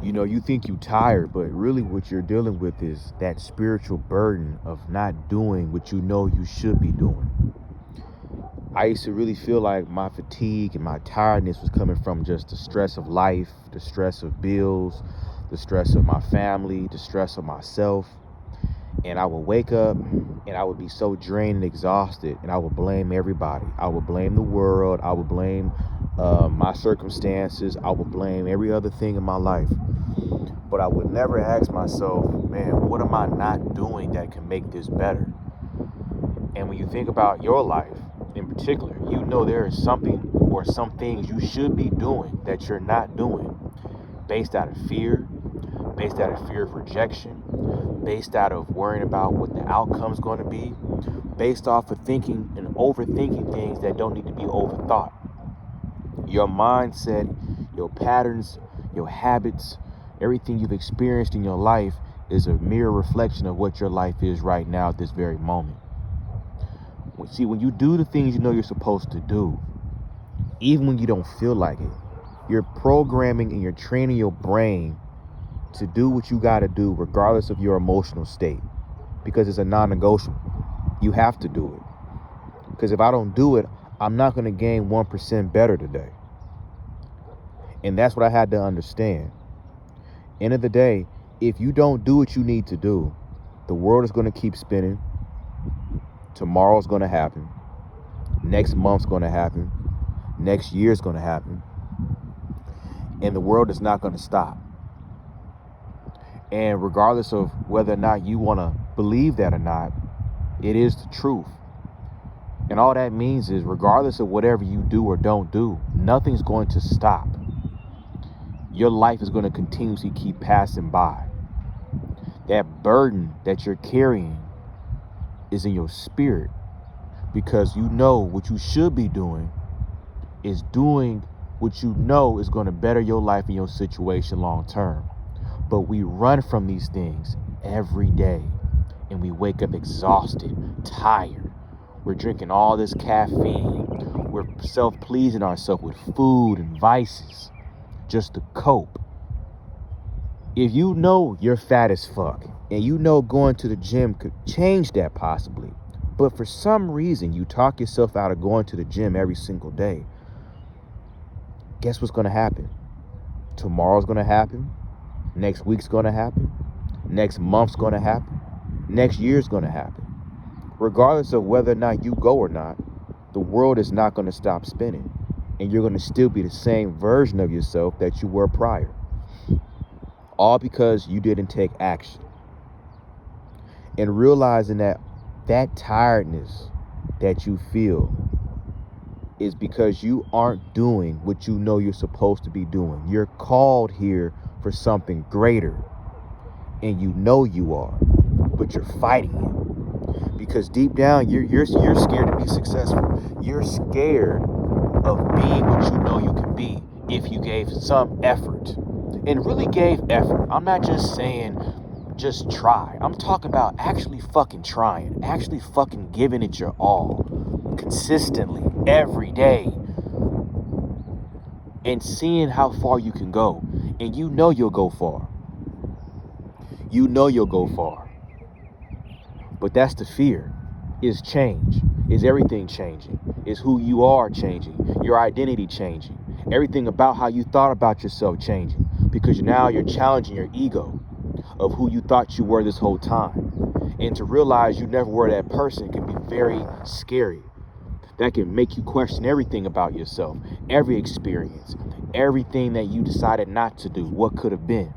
You know, you think you're tired, but really what you're dealing with is that spiritual burden of not doing what you know you should be doing. I used to really feel like my fatigue and my tiredness was coming from just the stress of life, the stress of bills, the stress of my family, the stress of myself. And I would wake up and I would be so drained and exhausted, and I would blame everybody. I would blame the world. I would blame my circumstances. I would blame every other thing in my life. But I would never ask myself, man, what am I not doing that can make this better? And when you think about your life in particular, you know there is something or some things you should be doing that you're not doing based out of fear, based out of fear of rejection, based out of worrying about what the outcome's going to be, based off of thinking and overthinking things that don't need to be overthought. Your mindset, your patterns, your habits, everything you've experienced in your life is a mere reflection of what your life is right now at this very moment. See, when you do the things you know you're supposed to do, even when you don't feel like it, you're programming and you're training your brain to do what you got to do regardless of your emotional state, because it's a non-negotiable. You have to do it, because if I don't do it, I'm not going to gain 1% better today. And that's what I had to understand. End of the day, if you don't do what you need to do, the world is going to keep spinning. Tomorrow's going to happen. Next month's going to happen. Next year's going to happen. And the world is not going to stop. And regardless of whether or not you want to believe that or not, it is the truth. And all that means is, regardless of whatever you do or don't do, nothing's going to stop. Your life is going to continuously keep passing by. That burden that you're carrying is in your spirit, because you know what you should be doing is doing what you know is going to better your life and your situation long term. But we run from these things every day, and we wake up exhausted, tired. We're drinking all this caffeine. We're self-pleasing ourselves with food and vices just to cope. If you know you're fat as fuck, and you know going to the gym could change that possibly, but for some reason you talk yourself out of going to the gym every single day, guess what's going to happen? Tomorrow's going to happen. Next week's going to happen. Next month's going to happen. Next year's going to happen. Regardless of whether or not you go or not, the world is not going to stop spinning. And you're going to still be the same version of yourself that you were prior. All because you didn't take action. And realizing that tiredness that you feel is because you aren't doing what you know you're supposed to be doing. You're called here for something greater, and you know you are, but you're fighting it because deep down you're scared to be successful. You're scared of being what you know you can be if you gave some effort, and really gave effort. I'm not just saying just try. I'm talking about actually fucking trying, actually fucking giving it your all, consistently, every day, and seeing how far you can go. And you know you'll go far. You know you'll go far. But that's the fear, is change. Is everything changing? Is who you are changing? Your identity changing? Everything about how you thought about yourself changing? Because now you're challenging your ego of who you thought you were this whole time. And to realize you never were that person can be very scary. That can make you question everything about yourself, every experience, everything that you decided not to do, what could have been.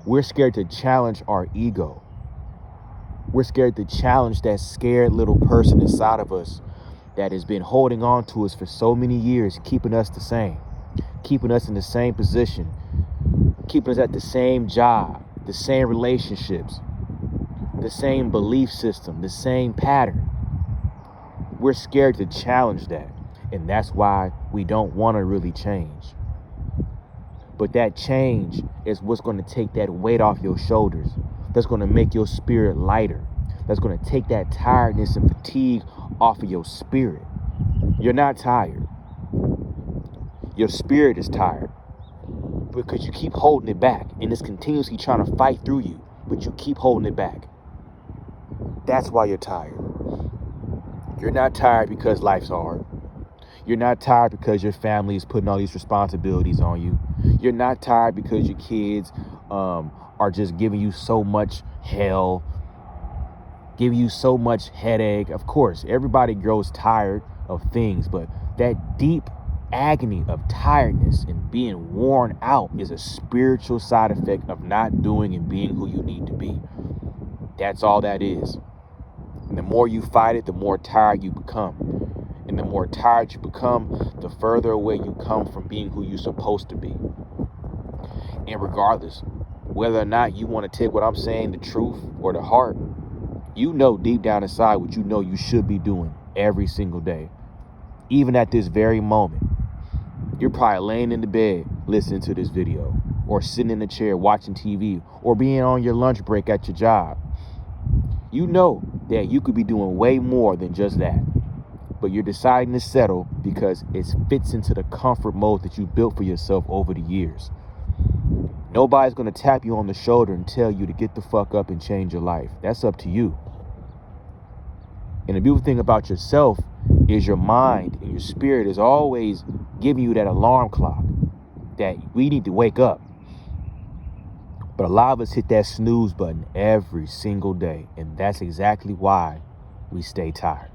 We're scared to challenge our ego. We're scared to challenge that scared little person inside of us that has been holding on to us for so many years, keeping us the same, keeping us in the same position, keeping us at the same job, the same relationships, the same belief system, the same pattern. We're scared to challenge that. And that's why we don't want to really change. But that change is what's going to take that weight off your shoulders. That's going to make your spirit lighter. That's going to take that tiredness and fatigue off of your spirit. You're not tired. Your spirit is tired. because you keep holding it back, and it's continuously trying to fight through you, but you keep holding it back. That's why you're tired. You're not tired because life's hard. You're not tired because your family is putting all these responsibilities on you. You're not tired because your kids are just giving you so much hell, giving you so much headache. Of course, everybody grows tired of things, but that deep agony of tiredness and being worn out is a spiritual side effect of not doing and being who you need to be. That's all that is. And the more you fight it, the more tired you become. And the more tired you become, the further away you come from being who you're supposed to be. And regardless, whether or not you want to take what I'm saying, the truth or the heart, you know deep down inside what you know you should be doing every single day. Even at this very moment, you're probably laying in the bed listening to this video, or sitting in a chair watching TV, or being on your lunch break at your job. You know that you could be doing way more than just that, but you're deciding to settle because it fits into the comfort mode that you built for yourself over the years. Nobody's going to tap you on the shoulder and tell you to get the fuck up and change your life. That's up to you. And the beautiful thing about yourself is your mind and your spirit is always giving you that alarm clock that we need to wake up. But a lot of us hit that snooze button every single day, and that's exactly why we stay tired.